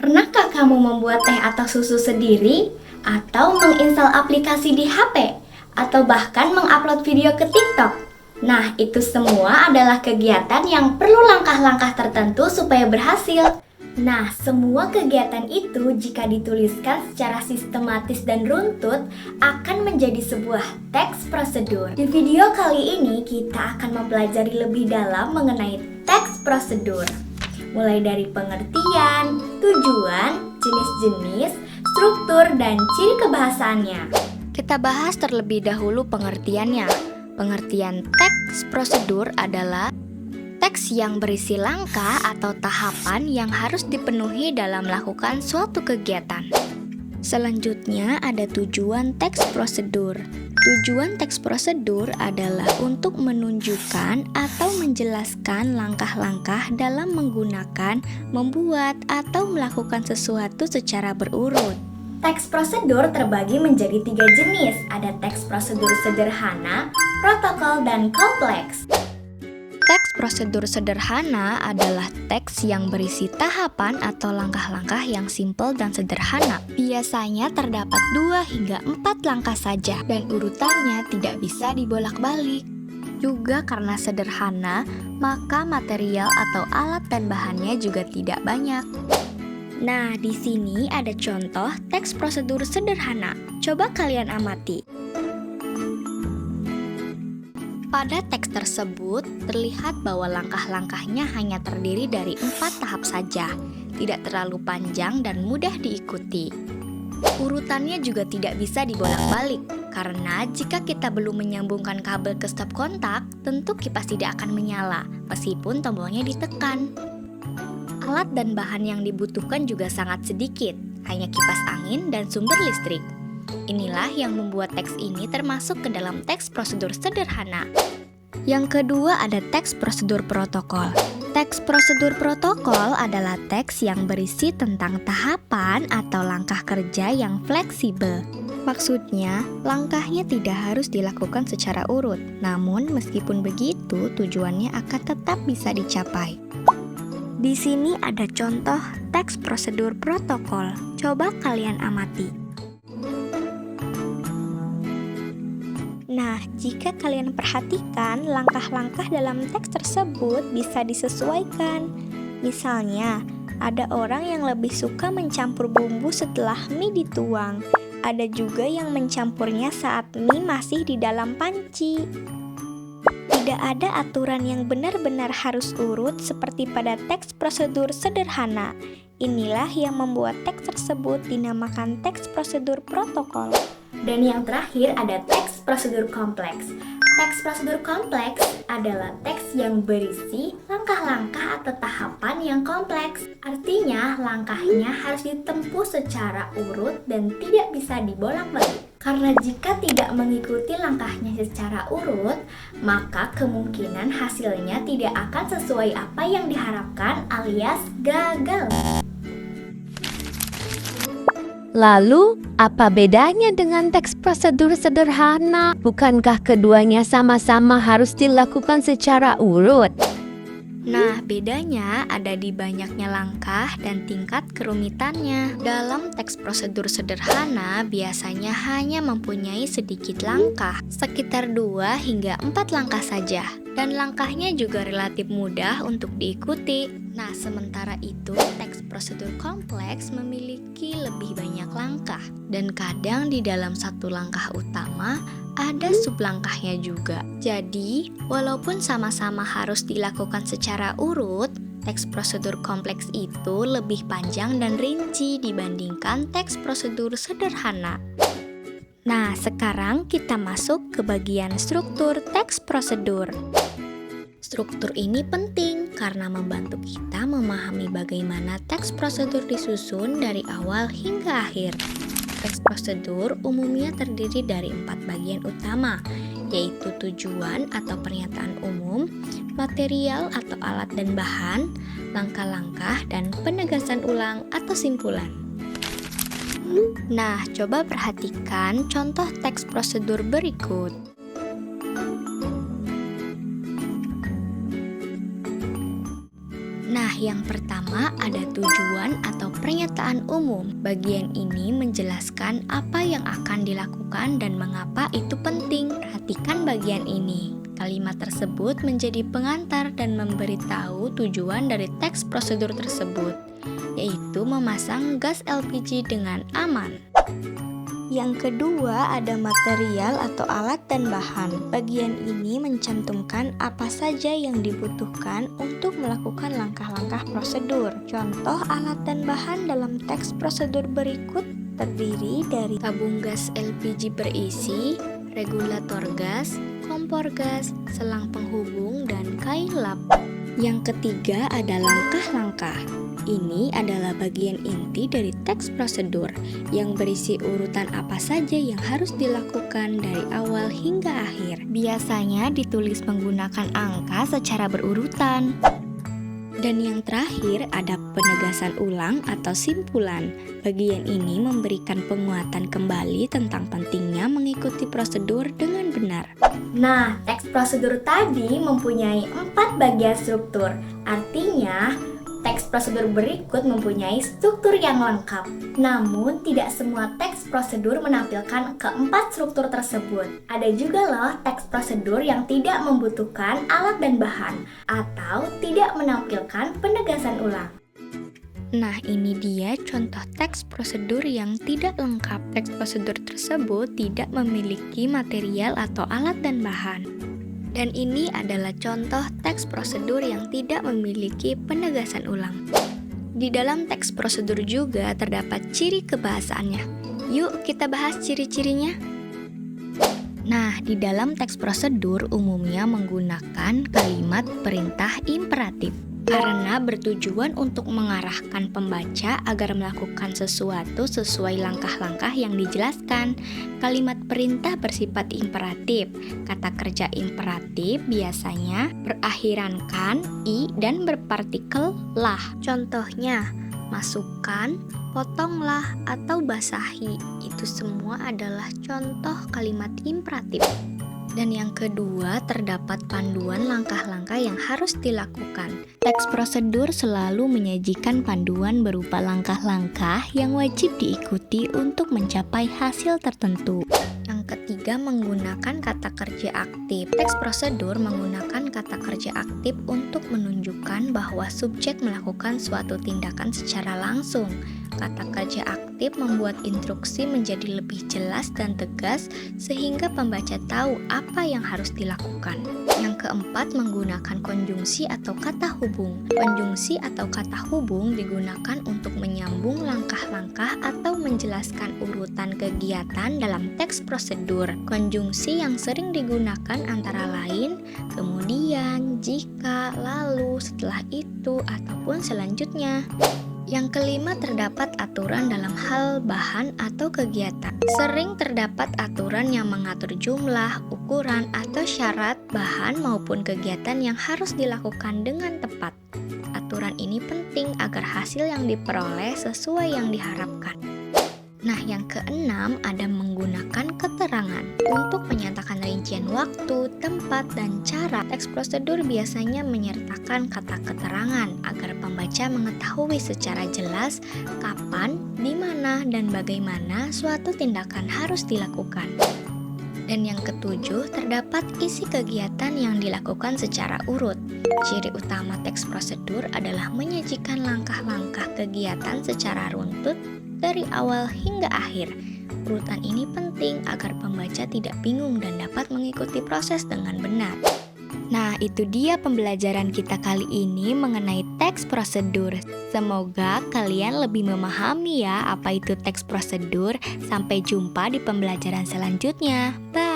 Pernahkah kamu membuat teh atau susu sendiri? Atau menginstal aplikasi di HP? Atau bahkan mengupload video ke TikTok? Nah, itu semua adalah kegiatan yang perlu langkah-langkah tertentu supaya berhasil. Nah, semua kegiatan itu jika dituliskan secara sistematis dan runtut akan menjadi sebuah teks prosedur. Di video kali ini kita akan mempelajari lebih dalam mengenai teks prosedur. Mulai dari pengertian, tujuan, jenis-jenis, struktur, dan ciri kebahasaannya. Kita bahas terlebih dahulu pengertiannya. Pengertian teks prosedur adalah teks yang berisi langkah atau tahapan yang harus dipenuhi dalam melakukan suatu kegiatan. Selanjutnya ada tujuan teks prosedur. Tujuan teks prosedur adalah untuk menunjukkan atau menjelaskan langkah-langkah dalam menggunakan, membuat, atau melakukan sesuatu secara berurut. Teks prosedur terbagi menjadi 3 jenis. Ada teks prosedur sederhana, protokol, dan kompleks. Teks prosedur sederhana adalah teks yang berisi tahapan atau langkah-langkah yang simpel dan sederhana. Biasanya terdapat 2 hingga 4 langkah saja dan urutannya tidak bisa dibolak-balik. Juga karena sederhana, maka material atau alat dan bahannya juga tidak banyak. Nah, di sini ada contoh teks prosedur sederhana. Coba kalian amati. Pada teks tersebut, terlihat bahwa langkah-langkahnya hanya terdiri dari 4 tahap saja, tidak terlalu panjang dan mudah diikuti. Urutannya juga tidak bisa dibolak-balik, karena jika kita belum menyambungkan kabel ke stop kontak, tentu kipas tidak akan menyala, meskipun tombolnya ditekan. Alat dan bahan yang dibutuhkan juga sangat sedikit, hanya kipas angin dan sumber listrik. Inilah yang membuat teks ini termasuk ke dalam teks prosedur sederhana. Yang kedua ada teks prosedur protokol. Teks prosedur protokol adalah teks yang berisi tentang tahapan atau langkah kerja yang fleksibel. Maksudnya, langkahnya tidak harus dilakukan secara urut, namun meskipun begitu, tujuannya akan tetap bisa dicapai. Di sini ada contoh teks prosedur protokol. Coba kalian amati. Nah, jika kalian perhatikan, langkah-langkah dalam teks tersebut bisa disesuaikan. Misalnya, ada orang yang lebih suka mencampur bumbu setelah mie dituang. Ada juga yang mencampurnya saat mie masih di dalam panci. Tidak ada aturan yang benar-benar harus urut seperti pada teks prosedur sederhana. Inilah yang membuat teks tersebut dinamakan teks prosedur protokol. Dan yang terakhir ada teks prosedur kompleks. Teks prosedur kompleks adalah teks yang berisi langkah-langkah atau tahapan yang kompleks. Artinya, langkahnya harus ditempuh secara urut dan tidak bisa dibolak-balik. Karena jika tidak mengikuti langkahnya secara urut, maka kemungkinan hasilnya tidak akan sesuai apa yang diharapkan alias gagal. Lalu, apa bedanya dengan teks prosedur sederhana? Bukankah keduanya sama-sama harus dilakukan secara urut? Nah, bedanya ada di banyaknya langkah dan tingkat kerumitannya. Dalam teks prosedur sederhana biasanya hanya mempunyai sedikit langkah, sekitar 2 hingga 4 langkah saja. Dan langkahnya juga relatif mudah untuk diikuti. Nah, sementara itu teks prosedur kompleks memiliki lebih banyak langkah. Dan kadang di dalam satu langkah utama ada sublangkahnya juga. Jadi, walaupun sama-sama harus dilakukan secara urut, teks prosedur kompleks itu lebih panjang dan rinci dibandingkan teks prosedur sederhana. Nah, sekarang kita masuk ke bagian struktur teks prosedur. Struktur ini penting karena membantu kita memahami bagaimana teks prosedur disusun dari awal hingga akhir. Teks prosedur umumnya terdiri dari 4 bagian utama, yaitu tujuan atau pernyataan umum, material atau alat dan bahan, langkah-langkah, dan penegasan ulang atau simpulan. Nah, coba perhatikan contoh teks prosedur berikut. Nah, yang pertama ada tujuan atau pernyataan umum. Bagian ini menjelaskan apa yang akan dilakukan dan mengapa itu penting. Perhatikan bagian ini. Kalimat tersebut menjadi pengantar dan memberitahu tujuan dari teks prosedur tersebut, yaitu memasang gas LPG dengan aman. Yang kedua ada material atau alat dan bahan. Bagian ini mencantumkan apa saja yang dibutuhkan untuk melakukan langkah-langkah prosedur. Contoh alat dan bahan dalam teks prosedur berikut terdiri dari tabung gas LPG berisi, regulator gas, kompor gas, selang penghubung, dan kain lap. Yang ketiga ada langkah-langkah. Ini adalah bagian inti dari teks prosedur yang berisi urutan apa saja yang harus dilakukan dari awal hingga akhir. Biasanya ditulis menggunakan angka secara berurutan. Dan yang terakhir ada penegasan ulang atau simpulan. Bagian ini memberikan penguatan kembali tentang pentingnya mengikuti prosedur dengan benar. Nah, teks prosedur tadi mempunyai 4 bagian struktur. Artinya, teks prosedur berikut mempunyai struktur yang lengkap. Namun, tidak semua teks prosedur menampilkan keempat struktur tersebut. Ada juga loh teks prosedur yang tidak membutuhkan alat dan bahan, atau tidak menampilkan penegasan ulang. Nah, ini dia contoh teks prosedur yang tidak lengkap. Teks prosedur tersebut tidak memiliki material atau alat dan bahan. Dan ini adalah contoh teks prosedur yang tidak memiliki penegasan ulang. Di dalam teks prosedur juga terdapat ciri kebahasaannya. Yuk kita bahas ciri-cirinya. Nah, di dalam teks prosedur umumnya menggunakan kalimat perintah imperatif karena bertujuan untuk mengarahkan pembaca agar melakukan sesuatu sesuai langkah-langkah yang dijelaskan. Kalimat perintah bersifat imperatif. Kata kerja imperatif biasanya berakhiran kan, i, dan berpartikel lah. Contohnya, masukkan, potonglah, atau basahi. Itu semua adalah contoh kalimat imperatif. Dan yang kedua, terdapat panduan langkah-langkah yang harus dilakukan. Teks prosedur selalu menyajikan panduan berupa langkah-langkah yang wajib diikuti untuk mencapai hasil tertentu. Yang ketiga, menggunakan kata kerja aktif. Teks prosedur menggunakan kata kerja aktif untuk menunjukkan bahwa subjek melakukan suatu tindakan secara langsung. Kata kerja aktif membuat instruksi menjadi lebih jelas dan tegas sehingga pembaca tahu apa yang harus dilakukan. Yang keempat, menggunakan konjungsi atau kata hubung. Konjungsi atau kata hubung digunakan untuk menyambung langkah-langkah atau menjelaskan urutan kegiatan dalam teks prosedur. Konjungsi yang sering digunakan antara lain kemudian, jika, lalu, setelah itu, ataupun selanjutnya. Yang kelima, terdapat aturan dalam hal bahan atau kegiatan. Sering terdapat aturan yang mengatur jumlah, ukuran, atau syarat bahan maupun kegiatan yang harus dilakukan dengan tepat. Aturan ini penting agar hasil yang diperoleh sesuai yang diharapkan. Nah, yang keenam ada menggunakan keterangan. Untuk menyatakan rincian waktu, tempat, dan cara, teks prosedur biasanya menyertakan kata keterangan agar pembaca mengetahui secara jelas kapan, di mana, dan bagaimana suatu tindakan harus dilakukan. Dan yang ketujuh, terdapat isi kegiatan yang dilakukan secara urut. Ciri utama teks prosedur adalah menyajikan langkah-langkah kegiatan secara runtut dari awal hingga akhir. Urutan ini penting agar pembaca tidak bingung dan dapat mengikuti proses dengan benar. Nah, itu dia pembelajaran kita kali ini mengenai teks prosedur. Semoga kalian lebih memahami ya apa itu teks prosedur. Sampai jumpa di pembelajaran selanjutnya. Bye!